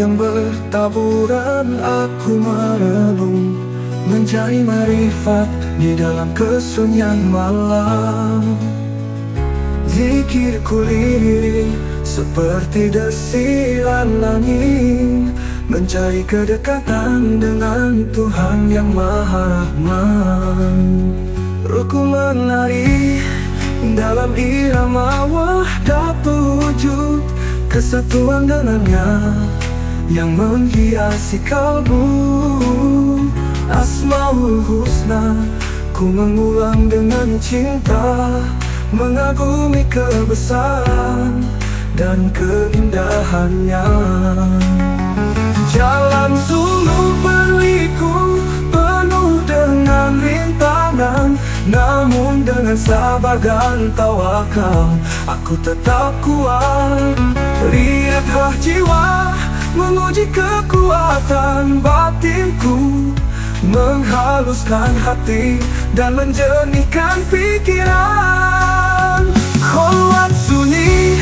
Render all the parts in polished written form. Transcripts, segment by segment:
yang bertaburan aku merenung, mencari marifat di dalam kesunyian malam. Zikirku lirik seperti desiran angin, mencari kedekatan dengan Tuhan yang Maha Rahman. Ruhku menari dalam irama wahdatul wujud, kesatuan dengannya yang menghiasi kalbu. Asmaul Husna ku mengulang dengan cinta, mengagumi kebesaran dan keindahannya. Jalan suluk berliku penuh dengan rintangan, namun dengan sabar dan tawakal aku tetap kuat. Riadah jiwa menguji kekuatan batinku, menghaluskan hati dan menjernihkan pikiran. Kholwat sunyi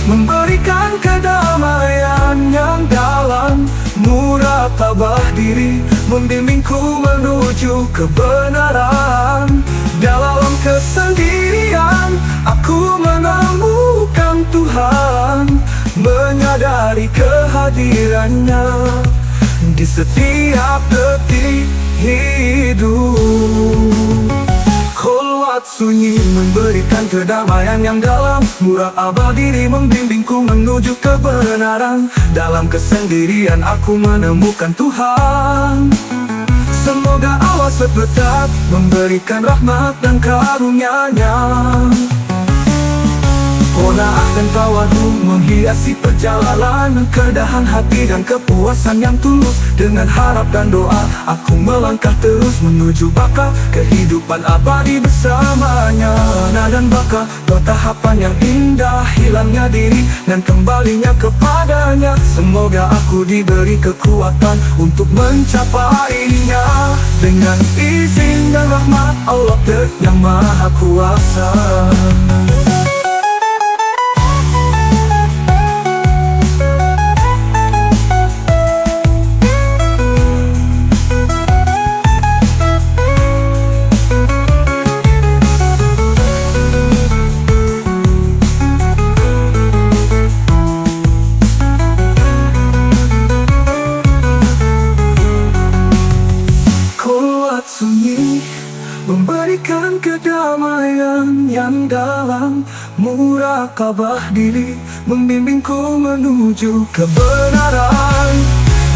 memberikan kedamaian yang dalam, muraqabah diri membimbingku menuju kebenaran. Dalam kesendirian aku menemukan Tuhan, menyadari kehadirannya di setiap detik hidup. Kholwat sunyi memberikan kedamaian yang dalam, muraqabah diri membimbingku menuju kebenaran. Dalam kesendirian aku menemukan Tuhan. Semoga Allah tetap memberikan rahmat dan karunia-Nya. Qanaah dan tawadu menghiasi perjalanan, kedahan hati dan kepuasan yang tulus. Dengan harap dan doa aku melangkah terus menuju baka kehidupan abadi bersamanya. Nah dan baka dua tahapan yang indah, hilangnya diri dan kembalinya kepadanya. Semoga aku diberi kekuatan untuk mencapainya, dengan izin dan rahmat Allah yang Maha Kuasa. Sunyi memberikan kedamaian yang dalam, muraqabah diri membimbingku menuju kebenaran.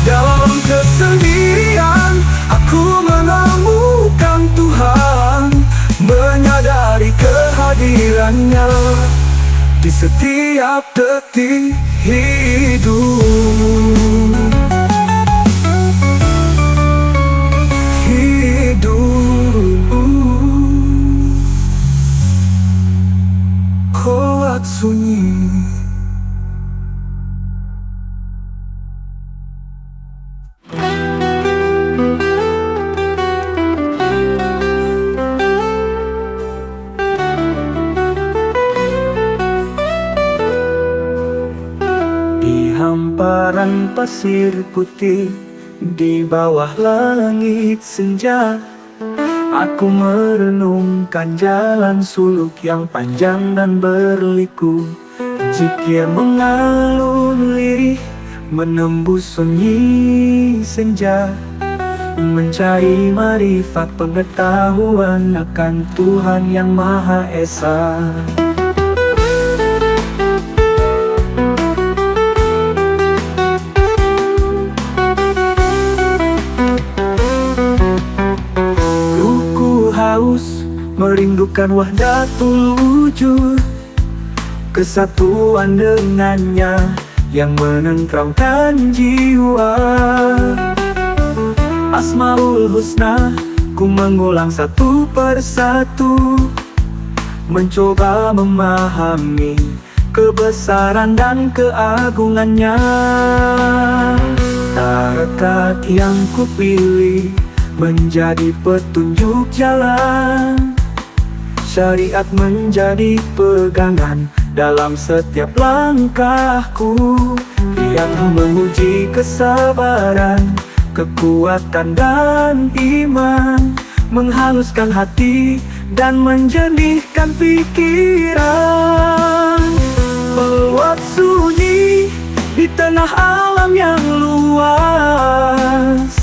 Dalam kesendirian aku menemukan Tuhan, menyadari kehadirannya di setiap detik hidup. Kholwat sunyi. Di hamparan pasir putih, di bawah langit senja, aku merenungkan jalan suluk yang panjang dan berliku. Zikir mengalun lirih menembus sunyi senja, mencari marifat pengetahuan akan Tuhan yang Maha Esa. Merindukan wahdatul wujud, kesatuan dengannya yang menenteramkan jiwa. Asmaul Husna ku mengulang satu persatu, mencoba memahami kebesaran dan keagungannya. Tarikat yang kupilih menjadi petunjuk jalan, syariat menjadi pegangan dalam setiap langkahku. yang menguji kesabaran, kekuatan dan iman, menghaluskan hati dan menjernihkan pikiran. Lewat sunyi di tengah alam yang luas,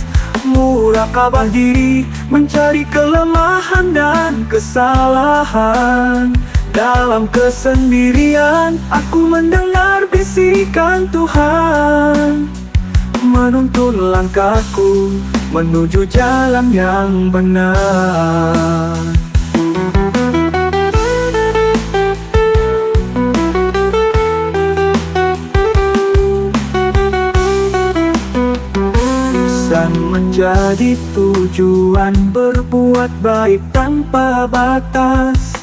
murakabah diri, mencari kelemahan dan kesalahan. Dalam kesendirian aku mendengar bisikan Tuhan, menuntun langkahku menuju jalan yang benar. Ihsan menjadi tujuan, berbuat baik tanpa batas,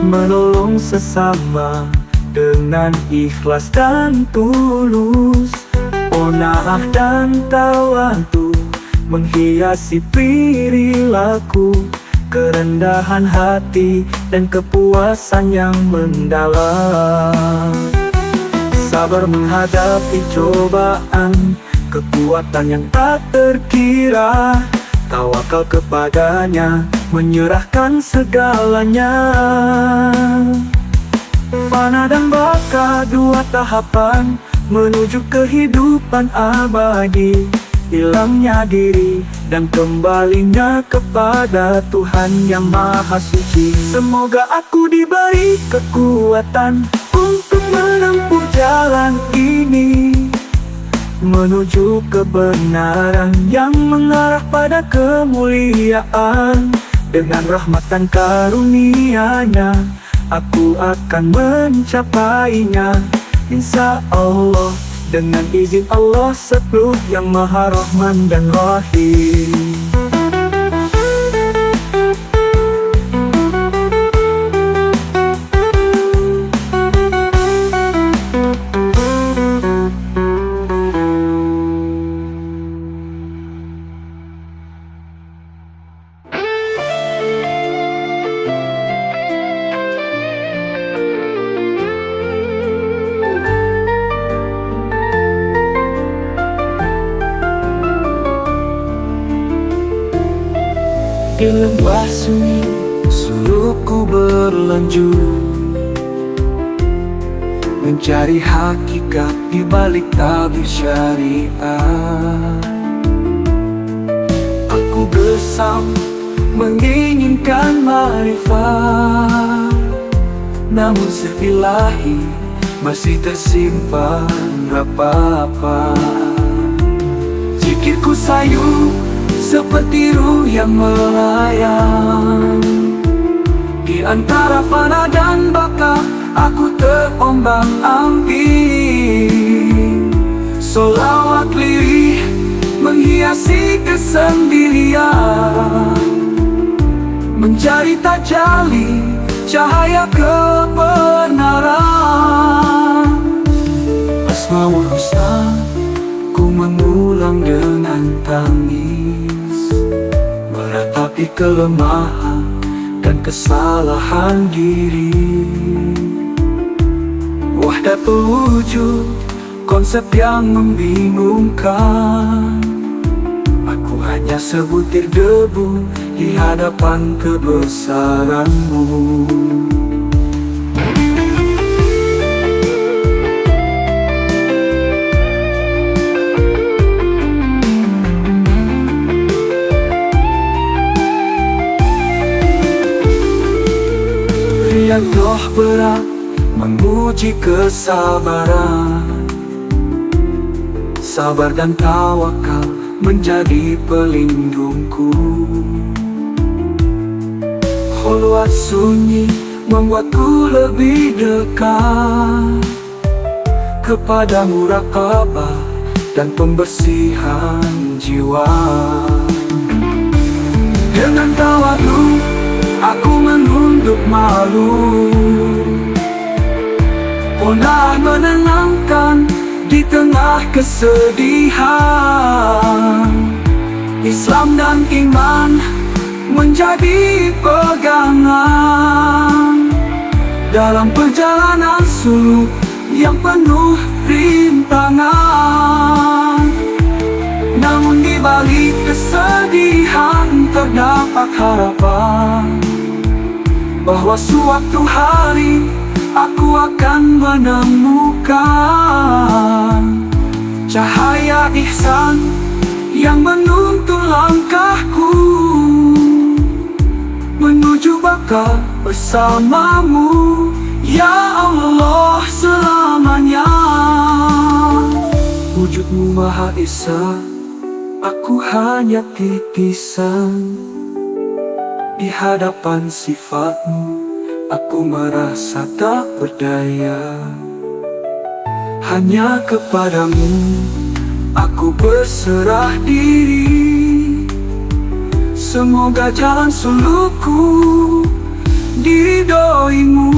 menolong sesama dengan ikhlas dan tulus. Qanaah dan tawadhu menghiasi perilaku, kerendahan hati dan kepuasan yang mendalam. Sabar menghadapi cobaan, kekuatan yang tak terkira, tawakal kepadanya, menyerahkan segalanya. Fana dan baka, dua tahapan menuju kehidupan abadi. Hilangnya diri dan kembalinya kepada Tuhan yang Maha Suci. Semoga aku diberi kekuatan untuk menempuh jalan ini, menuju kebenaran yang mengarah pada kemuliaan. Dengan rahmat dan karunia-Nya aku akan mencapainya, insya Allah. Dengan izin Allah Sepuh yang Maha Rahman dan Rahim. Di lembah sunyi sulukku berlanjut, mencari hakikat di balik tabir syariat. Aku gersam menginginkan ma'rifat, namun sebilahi masih tersimpan apa-apa. Zikirku sayu seperti ruh yang melayang, di antara fana dan baka aku terombang-ambing. Solawat lirih menghiasi kesendirian, mencari tajalli cahaya kebenaran. Asmaul Husna ku mengulang dengan tangis, meratapi kelemahan dan kesalahan diri. Wahdatul wujud, konsep yang membingungkan. Aku hanya sebutir debu di hadapan kebesaran-Mu. Doh berat menguji kesabaran, sabar dan tawakal menjadi pelindungku. Khulwat sunyi membuatku lebih dekat kepada murakabah dan pembersihan jiwa. Dengan tawadhu aku menunduk malu, Qanaah menenangkan di tengah kesedihan. Islam dan iman menjadi pegangan dalam perjalanan suluk yang penuh rintangan. kekurangan. Namun di balik kesedihan terdapat harapan, bahwa suatu hari aku akan menemukan cahaya ihsan yang menuntun langkahku menuju baka bersamamu, ya Allah selamanya. Wujudmu Maha Esa, aku hanya titisan. Di hadapan sifatmu, aku merasa tak berdaya. Hanya kepadamu aku berserah diri. Semoga jalan sulukku diridhoimu.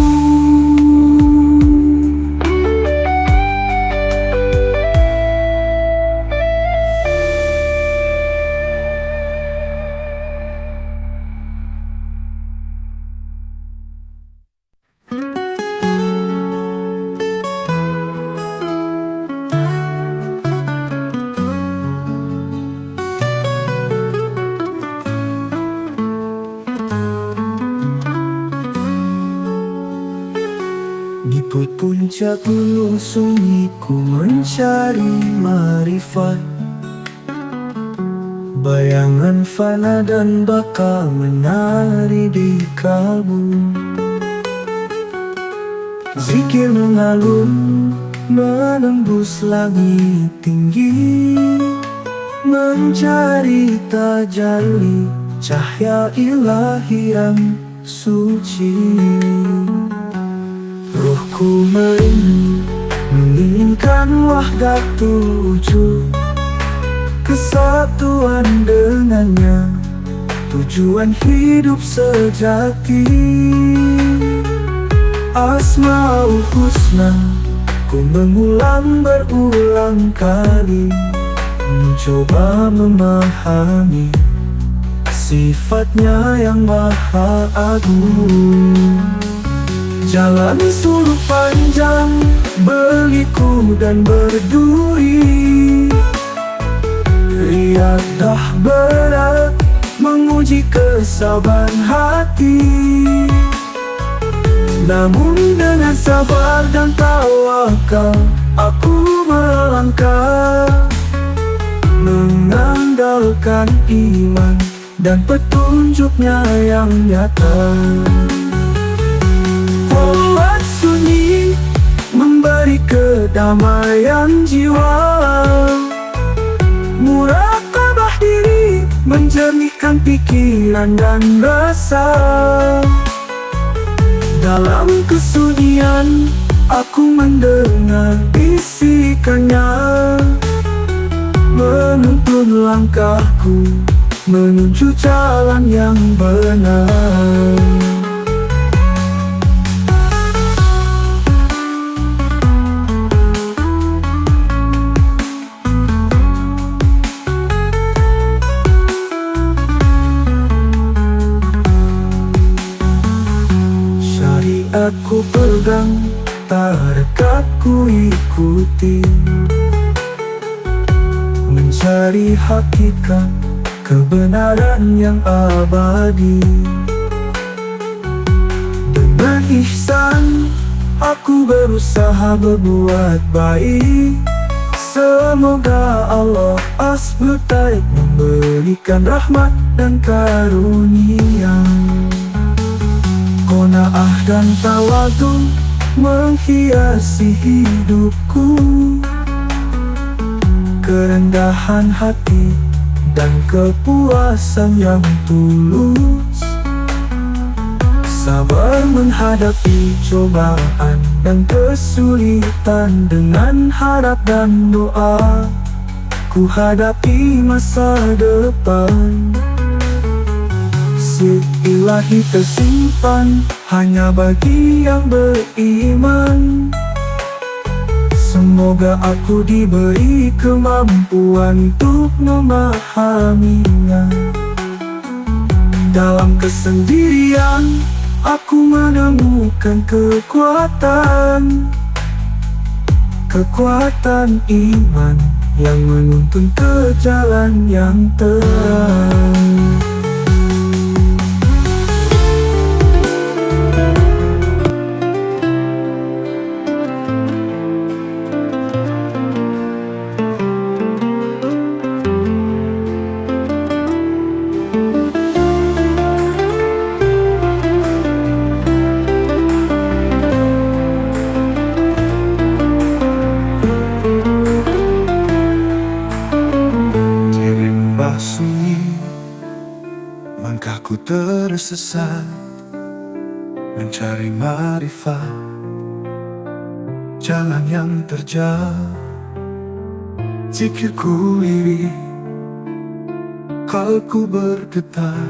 Di puncak gunung sunyi ku mencari marifat. Bayangan fana dan baka menari di kalbu. Zikir mengalun menembus langit tinggi, mencari tajalli cahaya ilahi yang suci. Ruhku merindu menginginkan wahdatul wujud, kesatuan dengannya, tujuan hidup sejati. Asmaul Husna ku mengulang berulang kali, mencoba memahami sifatnya yang maha agung. Jalan suluk panjang, berliku dan berduri, riadah berat menguji kesabaran hati. Namun dengan sabar dan tawakal aku melangkah, mengandalkan iman dan petunjuknya yang nyata. Kholat sunyi memberi kedamaian jiwa, muraqabah diri menjernihkan pikiran dan rasa. Dalam kesunyian aku mendengar bisikannya, menuntun langkahku menuju jalan yang benar. Aku pegang, tarekat ku ikuti, mencari hakikat kebenaran yang abadi. Dengan ihsan aku berusaha berbuat baik. Semoga Allah As-Butaib memberikan rahmat dan karunia. Qanaah dan tawadu menghiasi hidupku, kerendahan hati dan kepuasan yang tulus. Sabar menghadapi cobaan dan kesulitan, dengan harap dan doa ku hadapi masa depan. Sir ilahi tersimpan hanya bagi yang beriman. Semoga aku diberi kemampuan untuk memahaminya. Dalam kesendirian aku menemukan kekuatan, kekuatan iman yang menuntun ke jalan yang terang. Sunyi, langkahku tersesat mencari marifat, jalan yang terjal. Zikirku iri, kalbu bergetar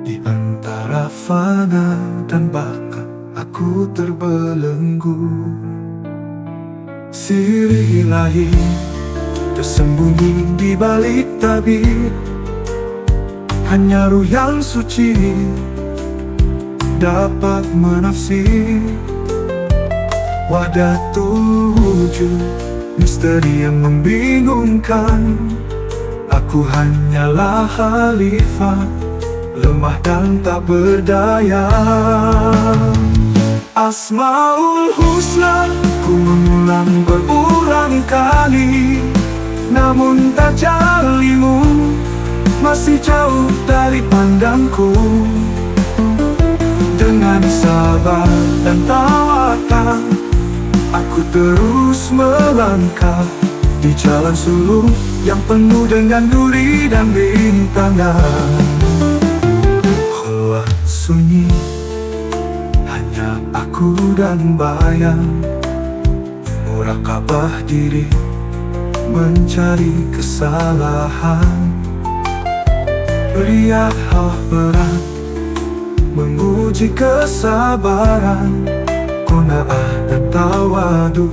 di antara fana dan bakat aku terbelenggu. Siri ilahi tersembunyi di balik tabir, hanya ruh yang suci dapat menafsir wahdatul wujud, misteri yang membingungkan. Aku hanyalah khalifah, lemah dan tak berdaya. Asmaul Husna ku mengulang berulang kali, namun tajallimu masih jauh dari pandangku. Dengan sabar dan tawakal, aku terus melangkah di jalan suluk yang penuh dengan duri dan rintangan. Khalwat sunyi, hanya aku dan bayang, murakabah diri, mencari kesalahan. Riak berat, menguji kesabaran. Qanaah dan tawadu,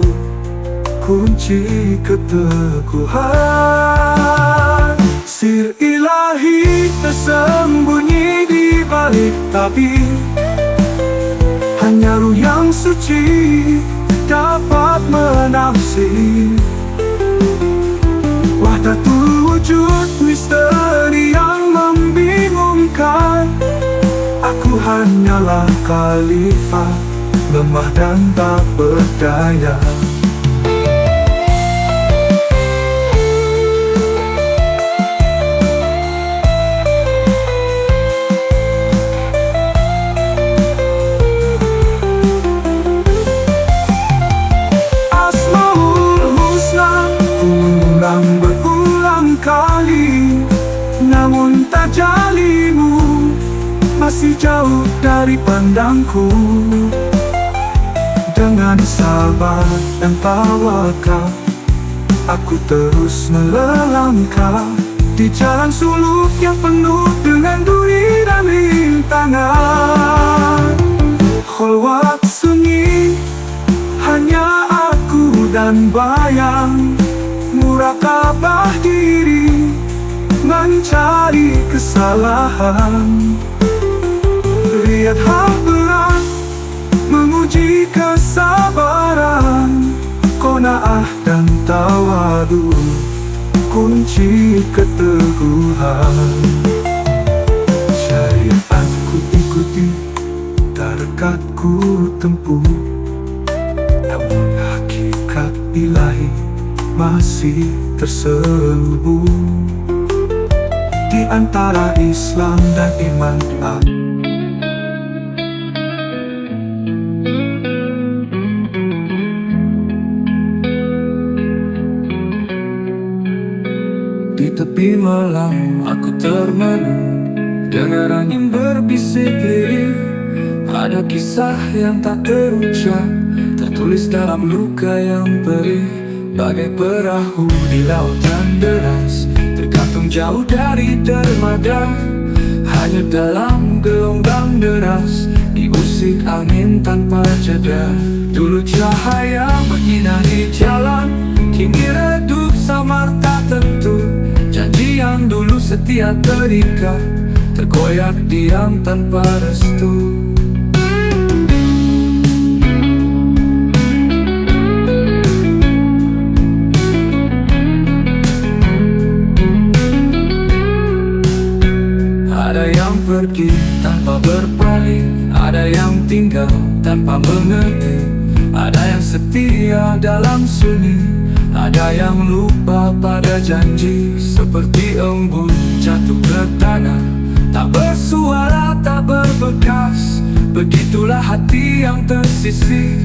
kunci keteguhan. Sir ilahi tersembunyi di balik tabir, hanya ruh yang suci dapat menafsir wahdatul wujud, misteri yang membingungkan. Aku hanyalah khalifah, lemah dan tak berdaya. Berulang kali, namun tajallimu masih jauh dari pandangku. Dengan sabar dan tawakal, aku terus melangkah di jalan suluk yang penuh dengan duri dan rintangan. Khalwat sunyi, hanya aku dan bayang, murakabah diri, mencari kesalahan. Lihat hal berat, menguji kesabaran. Qanaah dan tawadu, kunci keteguhan. Syariatku ikuti, tarikatku tempuh, namun hakikat ilahi masih terselubung di antara Islam dan iman. Di tepi malam aku termenung, dengar angin berbisik lirih. Ada kisah yang tak terucap, tertulis dalam luka yang perih. Bagai perahu di lautan deras, tergantung jauh dari dermaga. Hanya dalam gelombang deras, diusik angin tanpa jeda. Dulu cahaya menyinari jalan, kini redup samar tak tentu. Janji yang dulu setia terikat, tergoyak diam tanpa restu. Ada yang pergi tanpa berpaling, ada yang tinggal tanpa mengerti, ada yang setia dalam sunyi, ada yang lupa pada janji. Seperti embun jatuh ke tanah, tak bersuara, tak berbekas. Begitulah hati yang tersisih,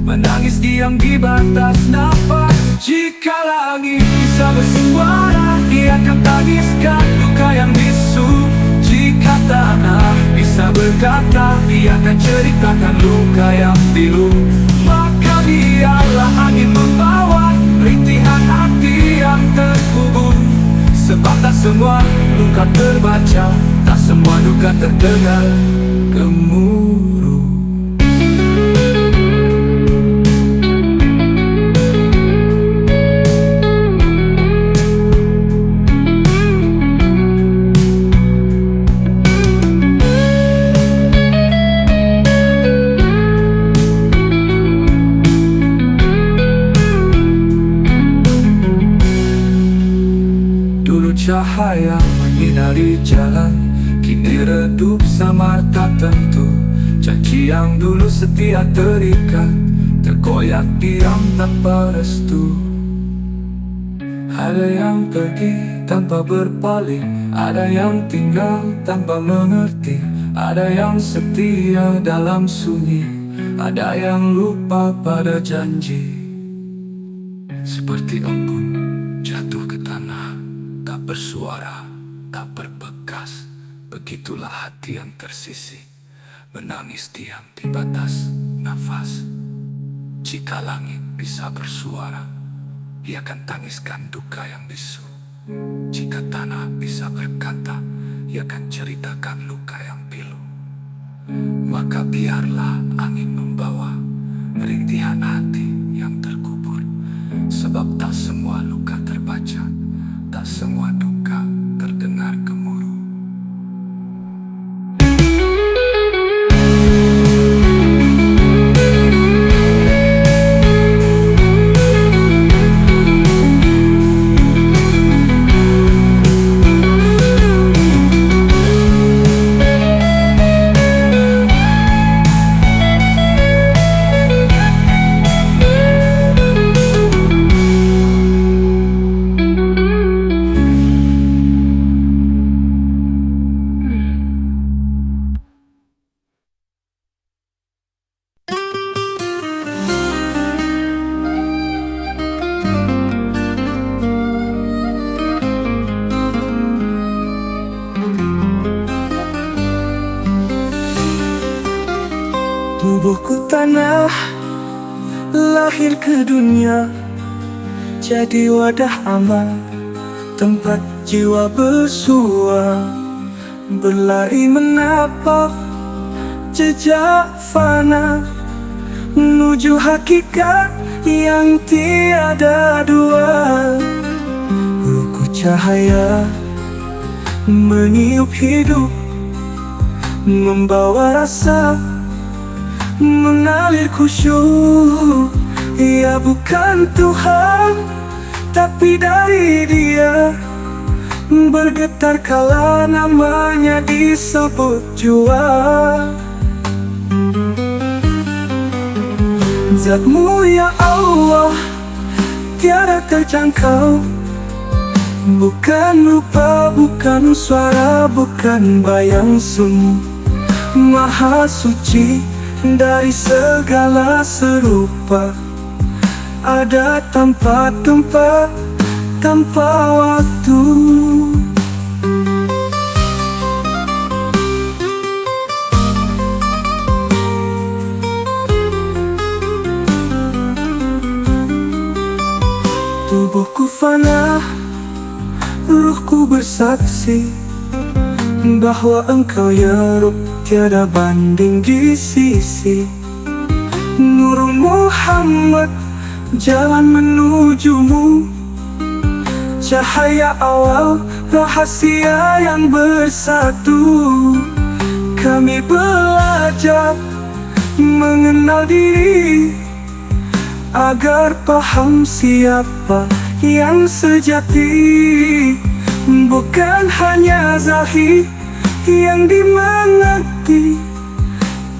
menangis diam di batas nafas. Jika langit bisa bersuara, dia akan tangiskan luka yang bisu. Jika tanah bisa berkata, dia akan ceritakan luka yang pilu. Maka biarlah angin membawa rintihan hati yang terkubur. Sebab tak semua luka terbaca, tak semua duka terdengar gemuruh. Cahaya menyinari jalan, kini redup samar tak tentu. Janji yang dulu setia terikat, terkoyak diam tanpa restu. Ada yang pergi tanpa berpaling, ada yang tinggal tanpa mengerti, ada yang setia dalam sunyi, ada yang lupa pada janji. Seperti embun jatuh ke tanah, tak bersuara, tak berbekas. Begitulah hati yang tersisih, menangis diam di batas nafas. Jika langit bisa bersuara, ia akan tangiskan duka yang bisu. Jika tanah bisa berkata, ia akan ceritakan luka yang pilu. Maka biarlah angin membawa rintihan hati yang terkubur. Sebab tak semua luka terbaca, tak semua duka terdengar gemuruh. Tubuhku tanah, lahir ke dunia, jadi wadah amal, tempat jiwa bersua, berlari menapak jejak fana, menuju hakikat yang tiada dua. Ruku cahaya meniup hidup, membawa rasa, mengalir khusyuk. Ia bukan Tuhan, tapi dari Dia bergetar kala namanya disebut jua. Zat-Mu ya Allah tiada terjangkau, bukan rupa, bukan suara, bukan bayang sunyi. Maha suci dari segala serupa, ada tanpa tempat, tanpa waktu. Tubuhku fana, ruhku bersaksi bahwa Engkau ya Rabb tiada banding di sisi. Nur Muhammad jalan menujumu, cahaya awal rahasia yang bersatu. Kami belajar mengenal diri, agar paham siapa yang sejati. Bukan hanya zahir yang dimengerti,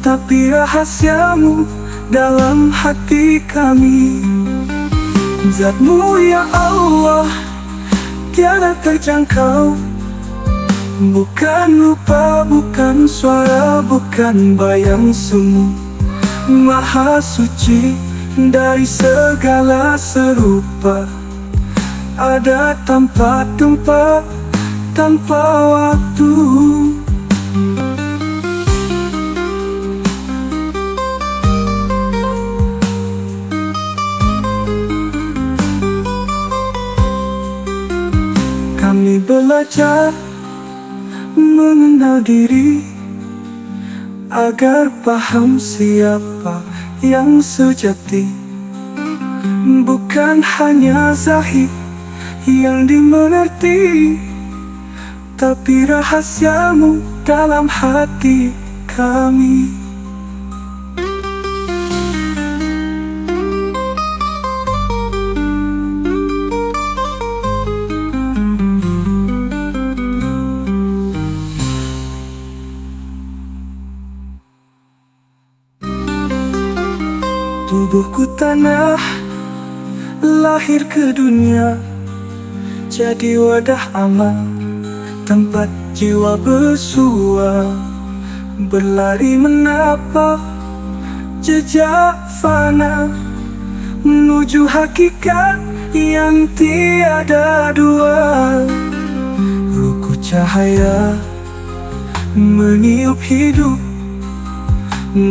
tapi rahasiamu dalam hati kami. Zat-Mu ya Allah tiada terjangkau, bukan lupa, bukan suara, bukan bayang semu. Maha suci dari segala serupa, ada tanpa tempat, tanpa waktu. Kami belajar mengenal diri agar paham siapa yang sejati, bukan hanya zahir yang dimengerti, tapi rahasiamu dalam hati kami. Tubuhku tanah, lahir ke dunia, jadi wadah amal, tempat jiwa bersua, berlari menapak jejak fana, menuju hakikat yang tiada dua. Ruku cahaya meniup hidup